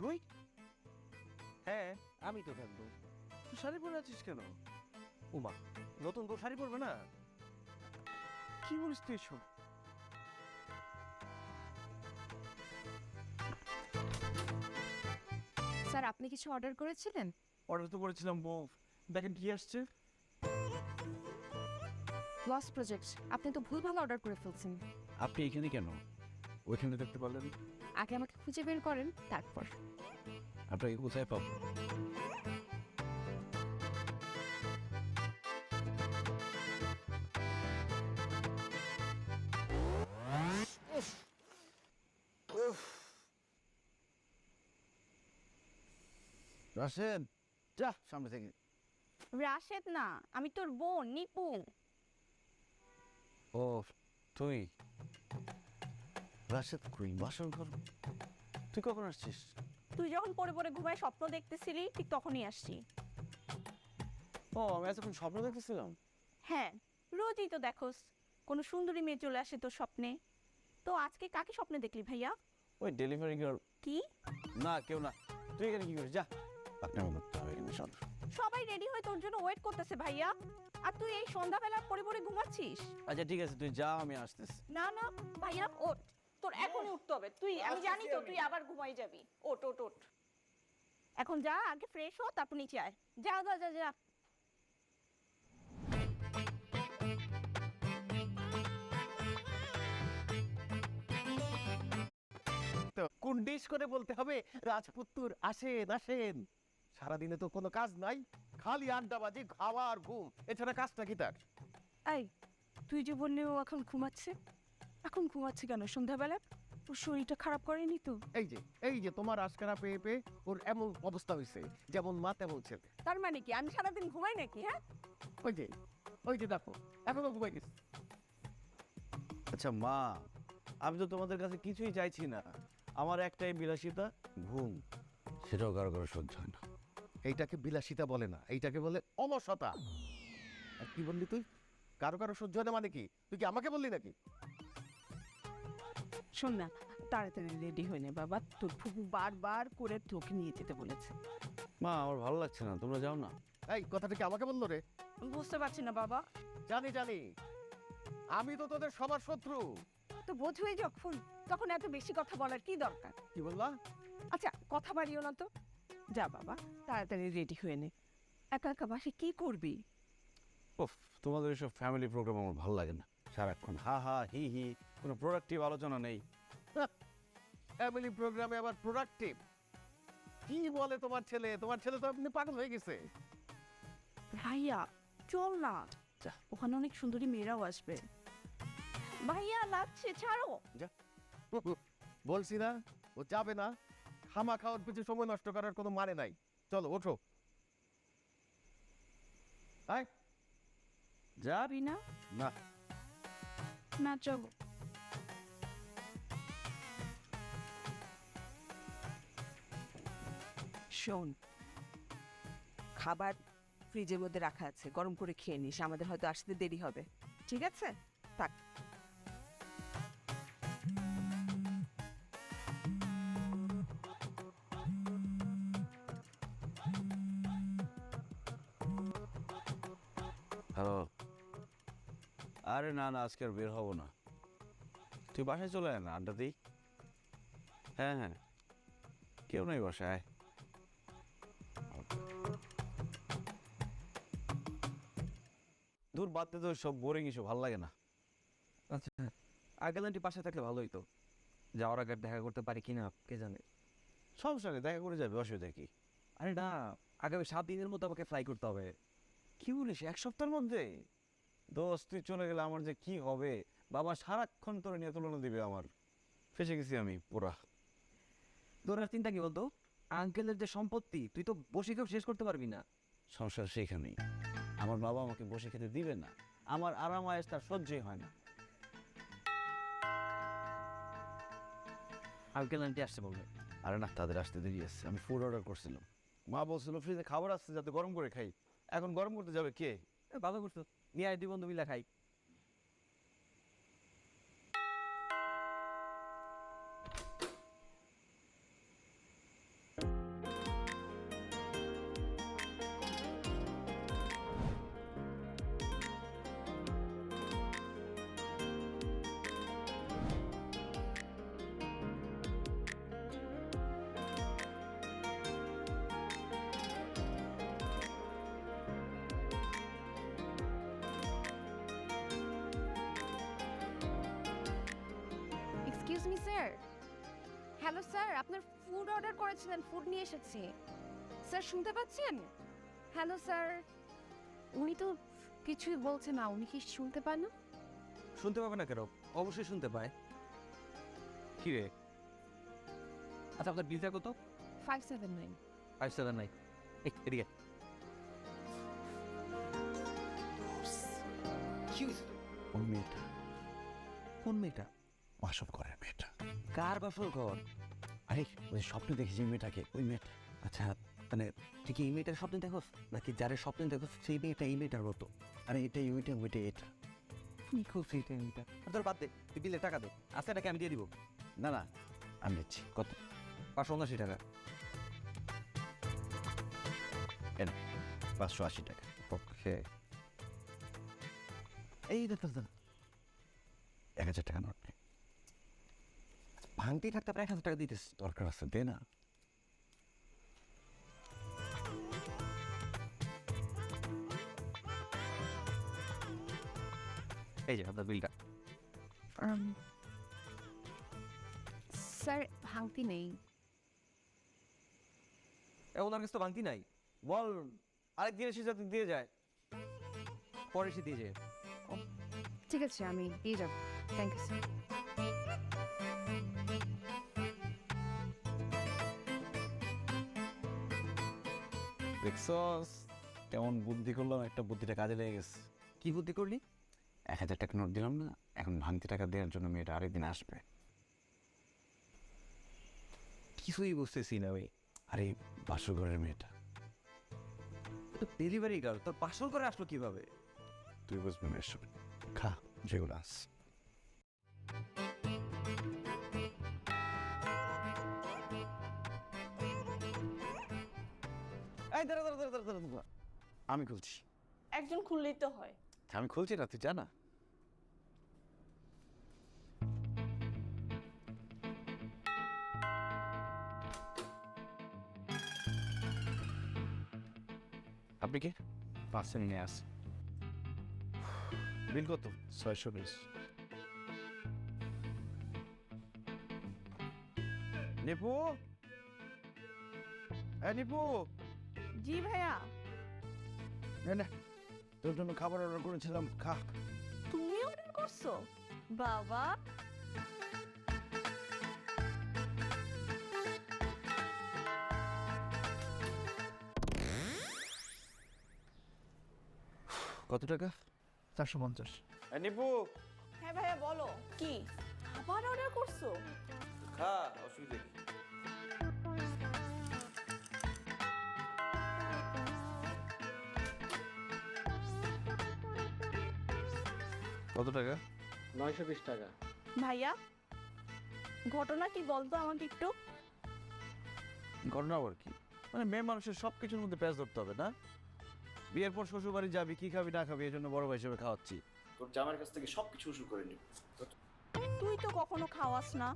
তুই? হ্যাঁ, আমি তো থাকবো। তুই শাড়ি পরে আছিস কেন? উমা, নতুন বউ শাড়ি পরবে না? কি বলিস তুই এসব? স্যার, আপনি কিছু অর্ডার করেছিলেন? অর্ডার তো করেছিলাম বউ। দেখেন কি আসছে। Loss project. আপনি তো ভুলভাল অর্ডার করে ফেলছেন। আপনি এখানে কেন? ওইখানে দেখতে পারলেন? আগে আমাকে খুঁজে বের করেন, তারপর। আপনাকে কোথায় পাবো? রাশেদ, যা সামনে থেকে। রাশেদ না, আমি তোর বোন নিপু। ও তুই রাশেদ কই? বাসর ঘর। তুই কখন আসছিস? তুই যখন পড়ে পড়ে ঘুমায় স্বপ্ন দেখতেছিলি ঠিক তখনই আসছি। ও আমি এতক্ষণ স্বপ্ন দেখতেছিলাম। হ্যাঁ, রোজই তো দেখোস কোনো সুন্দরী মেয়ে চলে আসে তোর স্বপ্নে। তো আজকে কাকে স্বপ্নে দেখলি ভাইয়া? ওই ডেলিভারি গার্ল। কি? না কেউ না। তুই এখানে কি করিস? যা, আপনার করতে হবে এখানে সব। সবাই রেডি হয়ে তোর জন্য ওয়েট করতেছে ভাইয়া, আর তুই এই সন্ধ্যাবেলা পড়ে পড়ে ঘুমাচ্ছিস? আচ্ছা ঠিক আছে, তুই যা, আমি আসতেছি। না না ভাইয়া, ওঠ, তোর এখনই উঠতে হবে। তুই, আমি জানি তো তুই আবার ঘুমাই যাবি। ওঠ ওঠ ওঠ, এখন যা, আগে ফ্রেশ হ, তারপর নিচে আয়। যা যা যা যা। তো কুন্ডিস করে বলতে হবে, রাজপুত্তুর আসেন আসেন। সারাদিনে তো কোনো কাজ নাই, খালি আড্ডাবাজি, খাওয়া আর ঘুম, এছাড়া কাজটা কি তার? এই, তুই যে বললি ও এখন ঘুমাচ্ছে, এখন ঘুমাচ্ছে কেন সন্ধ্যাবেলা? ওর শরীরটা খারাপ করেনি তো? এই যে তোমার আজকারা পেয়ে পেয়ে ওর এমন অবস্থা হয়েছে, যেমন মা তেমন ছেলে। তার মানে কি আমি সারাদিন ঘুমাই নাকি? হ্যাঁ, ওই যে দেখো, এখনো ঘুমাই গেছে। আচ্ছা মা, আমি তো তোমাদের কাছে কিছুই চাইছি না। আমার একটাই বিলাসিতা, ঘুম। সেটাও কারো কারো সহ্য হয় না। এইটাকে বিলাসিতা বলে না, এইটাকে বলে অলসতা। আর কি বললি তুই? কারো কারো সহ্য হয় না মানে কি? তুই কি আমাকে বললি নাকি? শোন না, তাড়াতাড়ি রেডি হয়ে নে বাবা, তোর ফুপু বারবার করে তোকে নিয়ে যেতে বলেছে। মা আমার ভালো লাগছে না, তোমরা যাও না। এই কথাটা কি আমাকে বললো রে? বুঝতে পারছি না বাবা। জানি জানি, আমি তো তোদের সবার শত্রু। তো বোঝুই যখন, তখন এত বেশি কথা বলার কি দরকার? কি বললা? আচ্ছা কথা বাড়িও না তো, যা বাবা তাড়াতাড়ি রেডি হয়ে নে। একা একা বাসে কি করবি? ওফ, তোমাদের এসব ফ্যামিলি প্রোগ্রাম আমার ভালো লাগে না। সারাক্ষণ হা হা হি হি, কোনো প্রোডাক্টিভ আলোচনা নেই। ফ্যামিলি প্রোগ্রামে আবার প্রোডাক্টিভ? কি বলে তোমার ছেলে? তোমার ছেলে তো আপনি পাগল হয়ে গেছে। ভাইয়া চল না, যা। ওখানে অনেক সুন্দরী মেয়েরাও আসবে। ভাইয়া লাগছে, ছাড়ো। বলছি না ও যাবে না। খামা খাওয়ার পিছনে সময় নষ্ট করার কোনো মানে নাই। চলো ওঠো। আয়। যাবি না? না। না চলো। শোন, খাবার ফ্রিজের মধ্যে রাখা আছে, গরম করে খেয়ে নিস, আমাদের হয়তো আসতে দেরি হবে। ঠিক আছে থাক। হ্যালো। আরে না না, আজকে আর বের হব না। তুই বাসায় চলে আয় না, আড্ডা দিই। হ্যাঁ হ্যাঁ, কেউ নেই বাসায়। দূর বাদতে তো সব বোরিং, ইস্যু ভালো লাগে না। আচ্ছা, আগে আন্টি পাশে থাকলে ভালোই তো। যাওয়ার আগে দেখা করতে পারি কিনা কে জানে। সমস্যা নেই, দেখা করে যাবে, অসুবিধা কি? আরে না, আগামী 7 দিনের মতো আমাকে ফ্লাই করতে হবে। কি বলিস, এক সপ্তাহের মধ্যে? দোস্ত তুই চলে গেলে আমার যে কি হবে। বাবা সারাক্ষণ তোর নিয়ে তুলনা দিবে আমার। ফেসে গেছি আমি পুরা। তোর আর চিন্তা কি বলতো? আঙ্কেলের যে সম্পত্তি তুই তো বসে কেউ শেষ করতে পারবি না। সমস্যা সেখানেই। আমার বাবা আমাকে বসে খেতে দিবে না। আমার আরাম আয়েস তার সহ্যই হয় না। আঙ্কেল আন্টি আসছে বলবে। আরে না, তাদের আসতে দেরি আছে। আমি ফুড অর্ডার করছিলাম। মা বলছিল ফ্রিজে খাবার আসছে যাতে গরম করে খাই। এখন গরম করতে যাবে কে? ভালো করছো, নিয়ে আয়, 2 বন্ধু মিলে খাই। Excuse me sir. Hello sir, আপনার ফুড অর্ডার করেছিলেন, ফুড নিয়ে এসেছি। স্যার শুনতে পাচ্ছেন? Hello sir. উনি তো কিছুই বলছে না, উনি কি শুনতে পান না? শুনতে পাবে না কেন? অবশ্যই শুনতে পায়। কি রে? আচ্ছা আপনার বিলটা কত? 579। 579। এদিকে। কি হয়েছে? ওই মেয়েটা, কোন মেয়েটা? বাসর করে মেয়েটা। কার বাসর ঘর? আরে ওই স্বপ্নে দেখেছি মেয়েটাকে, ওই মেয়েটা। আচ্ছা মানে তুই কি এই মেয়েটার স্বপ্ন দেখোস নাকি যারা স্বপ্ন দেখোস সেই মেয়েটা এই মেয়েটার মতো? আরে এটাই ওইটা ওইটা এটা। কি করছিস এটা মেয়েটা? তোর বাদ দে, তুই বিলের টাকা দে। আজকে টাকা আমি দিয়ে দিব। না না, আমি দিচ্ছি। কত? 579 টাকা। 580 টাকা। ওকে। এই দেখ 1000 টাকা নোট নেই। ভাঙতি থাকতে প্রায় 1000 টাকা দিতেছ। দরকার আছে, দে না। এই যে আপনার বিলটা। স্যার ভাঙতি নেই। ওনার কাছে তো ভাঙতি নাই। বল আরেকদিন এসে যাতে দিয়ে যায়, পরে এসে দিয়ে যায়। ঠিক আছে, আমি দিয়ে যাব। Thank you sir. দেখছস কেমন বুদ্ধি করলাম, একটা বুদ্ধিটা কাজে লেগে গেছে। কি বুদ্ধি করলি? 1000 টাকা নোট দিলাম না, এখন ভাঙতি টাকা দেওয়ার জন্য মেয়েটা আরেকদিন আসবে। কিছুই বুঝতেছি না ভাই। আরে বাসর ঘরের মেয়েটা, তো ডেলিভারি গার্ল তোর পার্সেল করে আসলো কিভাবে? তুই বুঝবি না এসব। খা যেগুলো আস। এই দাঁড়া দাঁড়া দাঁড়া দাঁড়া দাঁড়া। আমি খুলছি। একজন খুললেই তো হয়। আমি খুলছি না, তুই জানা। আপনি কে? পার্সেল নিয়ে আস। বিল কত? 620। নিপু, নিপু, জি ভাইয়া। না তোর জন্য খাবার অর্ডার করেছিলাম, খা। তুমি অর্ডার করছো? বাবা, কত টাকা? 450। নিপু হ্যাঁ ভাইয়া বলো। কি আবার অর্ডার করছো? খা, অসুবিধা কি? কত টাকা? 920 টাকা। ভাইয়া ঘটনা কি বলতো আমাকে একটু। ঘটনা আবার কি? মানে মেয়ে মানুষের সব কিছুর মধ্যে পেঁয়াজ ধরতে হবে না? বিয়ের পর শ্বশুর বাড়ি যাবি, কি খাবি না খাবি, এই জন্য বড় ভাই হিসেবে খাওয়াচ্ছি। তোর জামার কাছ থেকে সব কিছু উসুল করে নিবি। তুই তো কখনো খাওয়াস না।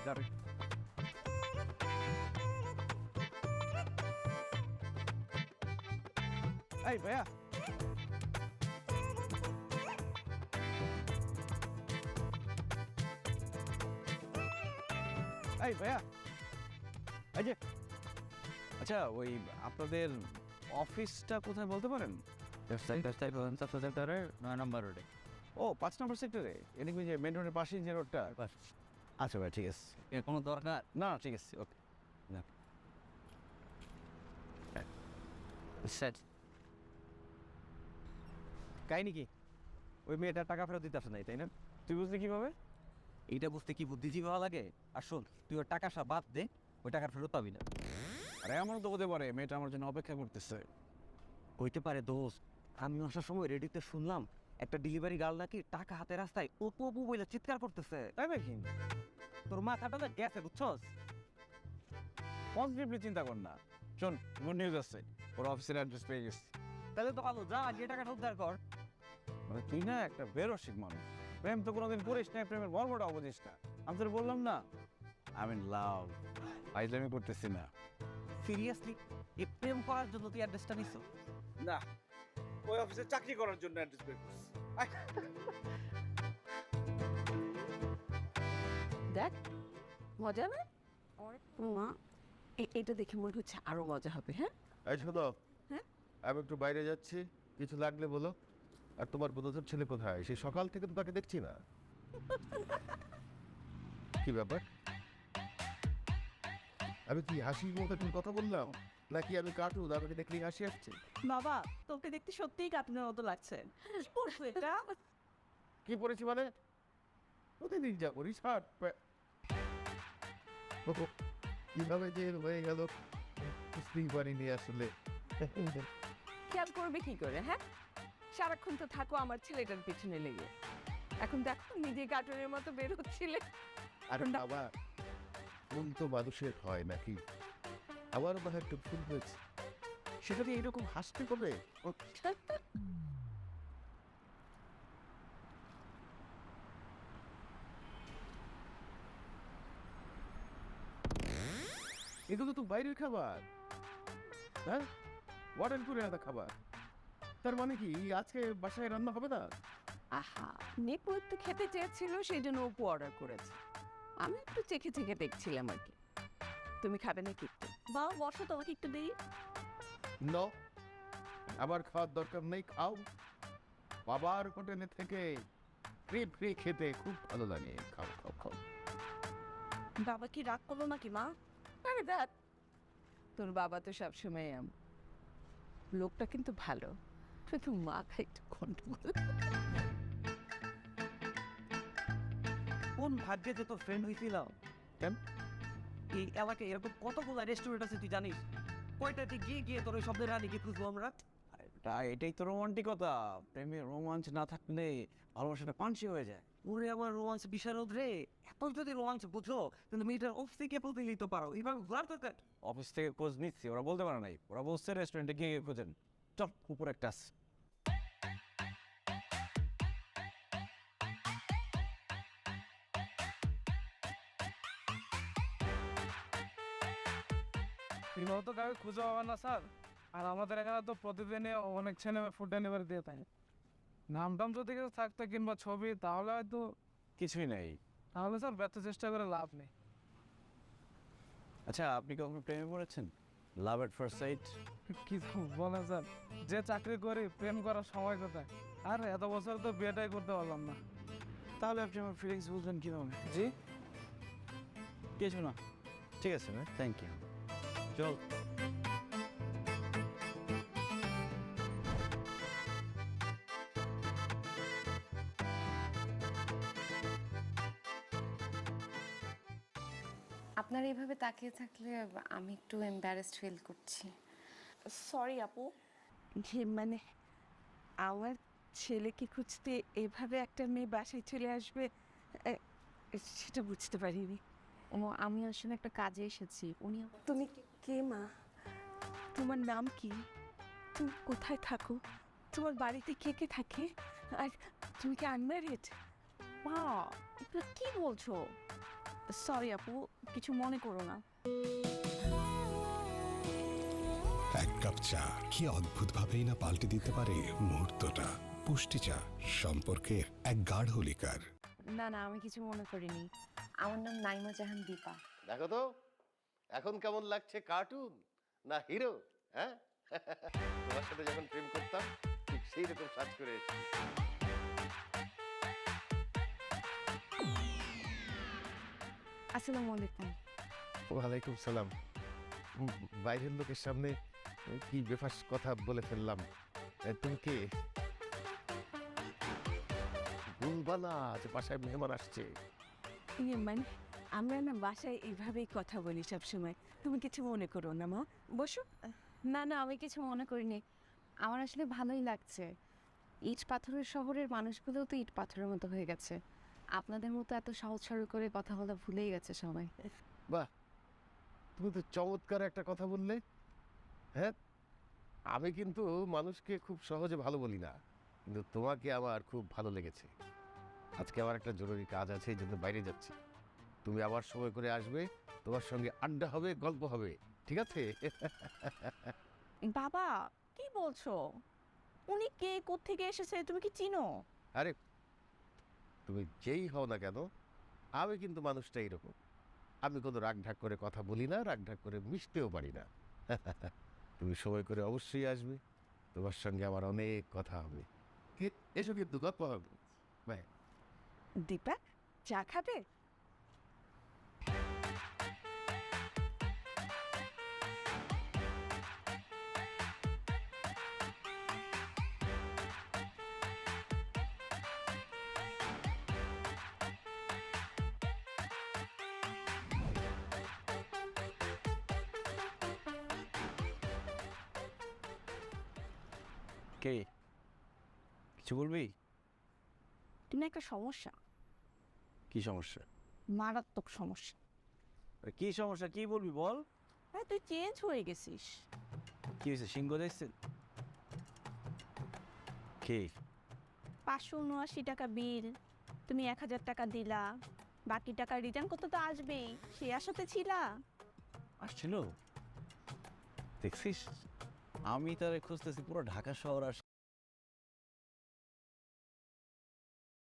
যাবে। এই ভাইয়া, এই ভাইয়া, এই যে, আচ্ছা ওই আপনাদের অফিসটা কোথায় বলতে পারেন? 9 নম্বর রোডে। ও 5 নম্বর সেক্টরে, এদিকে যে মেন রোডের পাশেই যে রোডটা। আচ্ছা ভাই, ঠিক আছে। এর কোনো দরকার? না ঠিক আছে, ওকে। সেট। কাহিনী কি? ওই মেয়েটা টাকা ফেরত দিতে আসে নাই, তাই না? তুই বুঝলি কিভাবে? এইটা বুঝতে কি বুদ্ধিজীবী হওয়া লাগে? আর শোন, তুই ওর টাকা সব বাদ দে, ওই টাকার ফেরত পাবি না। আরে আমারও তো হতে পারে, মেয়েটা আমার জন্য অপেক্ষা করতেছে। হইতে পারে দোস্ত। আমি আসার সময় রেডিতে শুনলাম একটা ডেলিভারি গার্ল নাকি টাকা হাতে রাস্তায় অপু অপু বলে চিৎকার করতেছে। তাই নাকি? তোর মাথাটা না গেছে, বুঝছস? পজিটিভলি চিন্তা কর না। শোন, গুড নিউজ আছে, ওর অফিসের অ্যাড্রেস পেয়ে গেছি। তাহলে তো ভালো, যা গিয়ে টাকাটা উদ্ধার কর। মানে তুই না একটা বেরসিক মানুষ, প্রেম তো কোনোদিন করিস না, প্রেমের মর্মটাও বুঝিস না। আমি তোর বললাম না, আই মিন লাভ। ফাইজলামি করতেছি না। সিরিয়াসলি এই প্রেম করার জন্য তুই অ্যাড্রেসটা নিছ? না, ওই অফিসে চাকরি করার জন্য অ্যাড্রেস বের করছি। দেখ মজা না মা এটা দেখে মনে হচ্ছে আরো মজা হবে। হ্যাঁ এই শোনো, হ্যাঁ? আমি একটু বাইরে যাচ্ছি, কিছু লাগলে বলো। আর তোমার বন্ধুদের ছেলে কোথায়? সেই সকাল থেকে তো তাকে দেখছি না। কি ব্যাপার? আমি কি হাসির মতো একটু কথা বললাম, নাকি আমি কার্টুন আমাকে দেখলেই হাসি আসছে? বাবা তোকে দেখতে সত্যিই কার্টুনের মতো লাগছে। কি পরছো এটা? কি পড়েছি মানে? প্রতিদিন যা করি শার্ট কিভাবে যে হয়ে গেল বুঝতেই পারিনি আসলে। খেয়াল করবে কি করে? হ্যাঁ সারাক্ষণ তো থাকো আমার ছেলেটার পিছনে লেগে। এখন দেখো নিজে কার্টুনের মতো বের হচ্ছিলে। আর বাবা, মন তো মানুষের হয় নাকি? আমার মনে হয় একটু ভুল হয়েছে, সেটা দিয়ে এরকম হাসতে হবে? এগুলো তো বাইরের খাবার, হ্যাঁ, ওয়ার্ডেন করে আনা খাবার। তার মানে কি আজকে বাসায় রান্না হবে না? আহা নেপু একটু খেতে চেয়েছিল সেই জন্য অপু অর্ডার করেছে। আমি একটু চেখে চেখে দেখছিলাম আর কি। তুমি খাবে নাকি একটু? বাবা বসো, তোমাকে একটু দিই। ন, আবার খাওয়ার দরকার নেই, খাও। বাবার হোটেলে থেকে ফ্রি ফ্রি খেতে খুব ভালো লাগে। খাও খাও খাও। বাবা কি রাগ করলো নাকি মা? আরে দেখ তোর বাবা তো সবসময় লোকটা কিন্তু ভালো, শুধু মাথা একটু গন্ডগোল। কোন ভাগ্যে যে তোর ফ্রেন্ড হয়েছিল? কেন? এই এলাকায় এরকম কতগুলো রেস্টুরেন্ট আছে তুই জানিস? কয়টাতে গিয়ে গিয়ে তোর ওই শব্দের রানী কি খুঁজবো আমরা? এটাই তো রোমান্টিকতা। প্রেমে রোমাঞ্চ না থাকলে ভালোবাসাটা পাঞ্চি হয়ে যায়। ওরে আমার রোমাঞ্চ বিশারদ রে। এত যদি রোমাঞ্চ বুঝো কিন্তু মেয়েটার অফিস থেকে বলতে দিতে পারো, এইভাবে ঘোরার দরকার। অফিস থেকে খোঁজ নিচ্ছি, ওরা বলতে পারে নাই। ওরা বলছে রেস্টুরেন্টে গিয়ে খোঁজেন। চল, উপরে একটা আছে। এভাবে তো কাউকে খুঁজে পাবে না স্যার। আর আমাদের এখানে তো প্রতিদিনই অনেক ছেলে ফুড ডেলিভারি দিয়ে থাকে। নাম টাম যদি কিছু থাকতো কিংবা ছবি, তাহলে হয়তো, কিছুই নেই। তাহলে স্যার ব্যর্থ চেষ্টা করে লাভ নেই। আচ্ছা, আপনি কখনো প্রেমে পড়েছেন? লাভ এট ফার্স্ট সাইট? কি বলেন স্যার, যে চাকরি করি প্রেম করার সময় কোথায়? আর এত বছর তো বিয়েটাই করতে পারলাম না। তাহলে আপনি আমার ফিলিংস বুঝলেন কীভাবে? জি কিছু না। ঠিক আছে ম্যাম, থ্যাংক ইউ। চল। আপনার এইভাবে তাকিয়ে থাকলে আমি একটু এম্বারেসড ফিল করছি। সরি আপু। মানে আমার ছেলেকে খুঁজতে এভাবে একটা মেয়ে বাসায় চলে আসবে সেটা বুঝতে পারিনি। ও, আমি আসলে একটা কাজে এসেছি। উনি তুমি কে মা? তোমার নাম কি? তুমি কোথায় থাকো? তোমার বাড়িতে কে কে থাকে? আর তুমি কি আনম্যারিড? মা এগুলো কি বলছো? সরি আপু, কিছু মনে করো না। এক কাপ চা কি অদ্ভুতভাবেই না পাল্টে দিতে পারে মুহূর্তটা। পুষ্টি চা, সম্পর্কের এক গাঢ় লিকার। না না, আমি কিছু মনে করিনি। আমার নাম নাইমা জাহান দীপা। দেখো তো এখন কেমন লাগছে, কার্টুন না হিরো? হ্যাঁ, তোমার সাথে যখন প্রেম করতাম ঠিক সেই রকম সাজ করে এসেছি। আসসালামু আলাইকুম। ওয়ালাইকুম সালাম। বাইরের লোকের সামনে কি বেফাস কথা বলে ফেললাম। তুমি কে? বলবা না যে বাসায় মেহমান আসছে? মানে আমরা না বাসায় এইভাবেই কথা বলি সবসময়। তুমি কিছু মনে করো না মা, বসো। না না, আমি কিছু মনে করিনি। আমার আসলে ভালোই লাগছে। ইট পাথরের শহরের মানুষগুলো তো ইট পাথরের মতো হয়ে গেছে। আপনাদের মতো এত সহজ সরল করে কথা বলা ভুলেই গেছে সবাই। বাহ, তুমি তো চমৎকার একটা কথা বললে। হ্যাঁ, আমি কিন্তু মানুষকে খুব সহজে ভালো বলি না, কিন্তু তোমাকে আমার খুব ভালো লেগেছে। আজকে আমার একটা জরুরি কাজ আছে, এই জন্য বাইরে যাচ্ছি। তুমি আবার সময় করে আসবে, তোমার সঙ্গে আড্ডা হবে, গল্প হবে, ঠিক আছে? বাবা কি বলছো? উনি কে, কোত্থেকে এসেছে, তুমি কি চিনো? আরে তুমি যেই হও না কেন, আমি কিন্তু মানুষটা এইরকম। আমি কোনো রাগ ঢাক করে কথা বলি না, রাগ ঢাক করে মিশতেও পারি না। তুমি সময় করে অবশ্যই আসবে, তোমার সঙ্গে আমার অনেক কথা হবে। এসো কিন্তু কথা হবে। বাই। দীপা চা খাবে? কে কিছু বলবি? তুমি একটা সমস্যা, কি সমস্যা? মারাত্মক সমস্যা। আরে কি সমস্যা, কি বলবি বল। হ্যাঁ, তুই চেঞ্জ হয়ে গেছিস। কি হয়েছে, সিংহ দেখছেন? কে? 579 টাকা বিল, তুমি 1000 টাকা দিলা, বাকি টাকা রিটার্ন করতে তো আসবেই, সে আশাতে ছিলা। আসছিল? দেখছিস, আমি তারে খুঁজতেছি পুরো ঢাকা শহর আর